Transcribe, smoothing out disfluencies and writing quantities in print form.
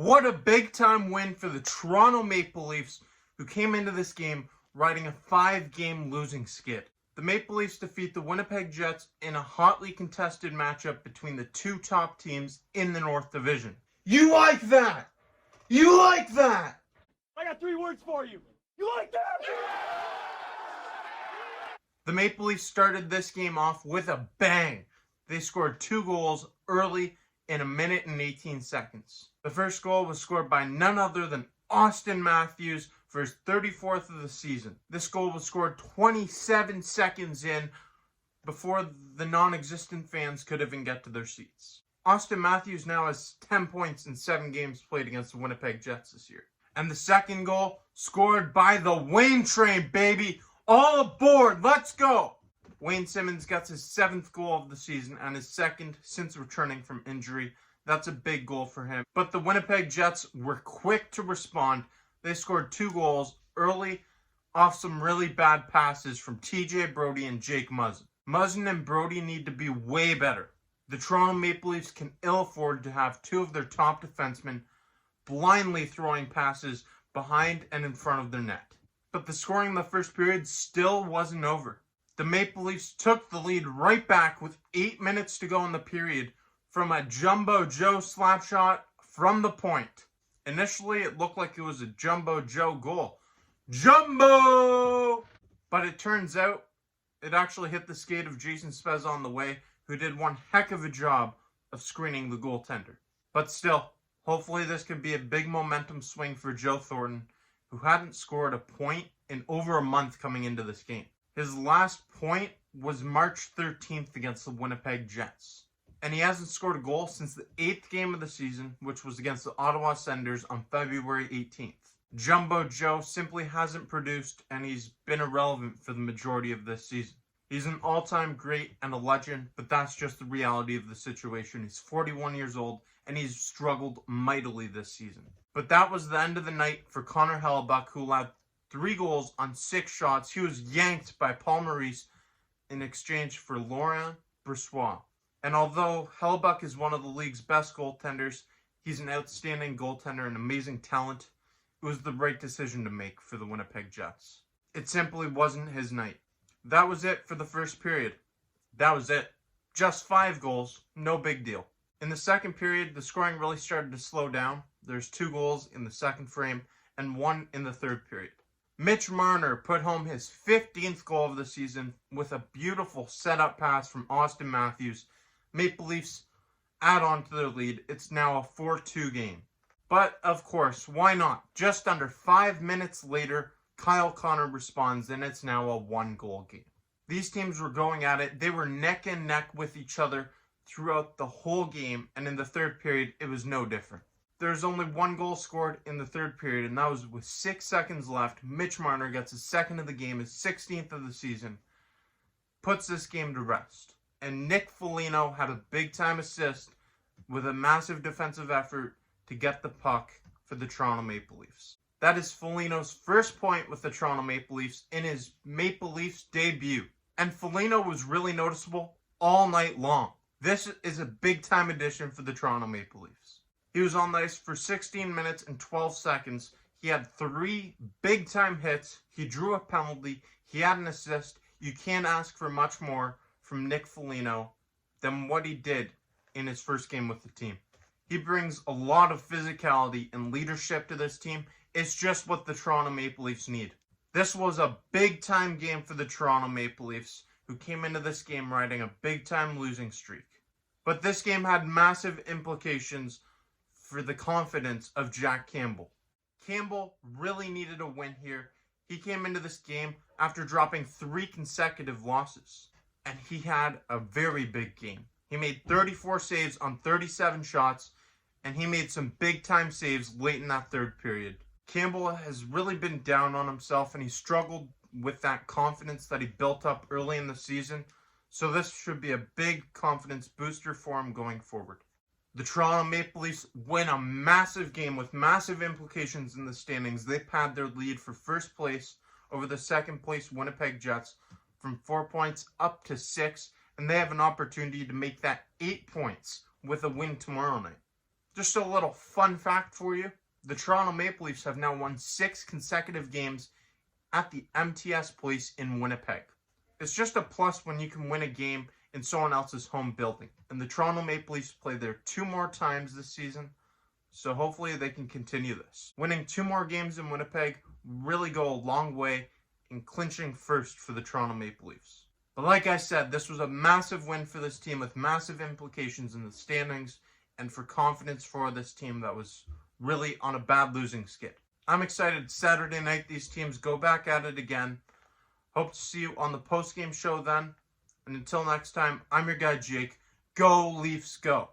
What a big-time win for the Toronto Maple Leafs, who came into this game riding a 5-game losing skid. The Maple Leafs defeat the Winnipeg Jets in a hotly contested matchup between the two top teams in the North Division. You like that? You like that? I got 3 words for you. You like that? The Maple Leafs started this game off with a bang. They scored 2 goals early in 1 minute and 18 seconds. The first goal was scored by none other than Austin Matthews for his 34th of the season. This goal was scored 27 seconds in before the non-existent fans could even get to their seats. Austin Matthews now has 10 points in 7 games played against the Winnipeg Jets this year. And the second goal, scored by the Wayne train, baby! All aboard, let's go! Wayne Simmonds gets his 7th goal of the season and his 2nd since returning from injury. That's a big goal for him. But the Winnipeg Jets were quick to respond. They scored 2 goals early off some really bad passes from TJ Brodie and Jake Muzzin. Muzzin and Brodie need to be way better. The Toronto Maple Leafs can ill afford to have 2 of their top defensemen blindly throwing passes behind and in front of their net. But the scoring in the first period still wasn't over. The Maple Leafs took the lead right back with 8 minutes to go in the period from a Jumbo Joe slap shot from the point. Initially, it looked like it was a Jumbo Joe goal. Jumbo! But it turns out it actually hit the skate of Jason Spezza on the way, who did one heck of a job of screening the goaltender. But still, hopefully this could be a big momentum swing for Joe Thornton, who hadn't scored a point in over a month coming into this game. His last point was March 13th against the Winnipeg Jets. And he hasn't scored a goal since the 8th game of the season, which was against the Ottawa Senators on February 18th. Jumbo Joe simply hasn't produced, and he's been irrelevant for the majority of this season. He's an all-time great and a legend, but that's just the reality of the situation. He's 41 years old, and he's struggled mightily this season. But that was the end of the night for Connor Hellebuyck, who allowed 3 goals on 6 shots. He was yanked by Paul Maurice in exchange for Laurent Brossoit. And although Hellebuyck is one of the league's best goaltenders, he's an outstanding goaltender and amazing talent. It was the right decision to make for the Winnipeg Jets. It simply wasn't his night. That was it for the first period. That was it. Just 5 goals, no big deal. In the second period, the scoring really started to slow down. There's 2 goals in the second frame and 1 in the third period. Mitch Marner put home his 15th goal of the season with a beautiful setup pass from Austin Matthews. Maple Leafs add on to their lead. It's now a 4-2 game. But, of course, why not? Just under 5 minutes later, Kyle Connor responds, and it's now a 1-goal game. These teams were going at it. They were neck and neck with each other throughout the whole game, and in the third period, it was no different. There's only 1 goal scored in the third period, and that was with 6 seconds left. Mitch Marner gets his 2nd of the game, his 16th of the season, puts this game to rest. And Nick Foligno had a big-time assist with a massive defensive effort to get the puck for the Toronto Maple Leafs. That is Foligno's first point with the Toronto Maple Leafs in his Maple Leafs debut. And Foligno was really noticeable all night long. This is a big-time addition for the Toronto Maple Leafs. He was on the ice for 16 minutes and 12 seconds. He had 3 big-time hits. He drew a penalty. He had an assist. You can't ask for much more from Nick Foligno than what he did in his first game with the team. He brings a lot of physicality and leadership to this team. It's just what the Toronto Maple Leafs need. This was a big-time game for the Toronto Maple Leafs, who came into this game riding a big-time losing streak. But this game had massive implications for the confidence of Jack Campbell. Campbell really needed a win here. He came into this game after dropping 3 consecutive losses, and he had a very big game. He made 34 saves on 37 shots, and he made some big-time saves late in that third period. Campbell has really been down on himself, and he struggled with that confidence that he built up early in the season, so this should be a big confidence booster for him going forward. The Toronto Maple Leafs win a massive game with massive implications in the standings. They pad their lead for first place over the second place Winnipeg Jets from 4 points up to 6, and they have an opportunity to make that 8 points with a win tomorrow night. Just a little fun fact for you. The Toronto Maple Leafs have now won 6 consecutive games at the MTS Place in Winnipeg. It's just a plus when you can win a game in someone else's home building. And the Toronto Maple Leafs play there 2 more times this season, so hopefully they can continue this. Winning 2 more games in Winnipeg really go a long way in clinching first for the Toronto Maple Leafs. But like I said, this was a massive win for this team with massive implications in the standings and for confidence for this team that was really on a bad losing skid. I'm excited Saturday night these teams go back at it again. Hope to see you on the post-game show then. And until next time, I'm your guy Jake. Go Leafs go!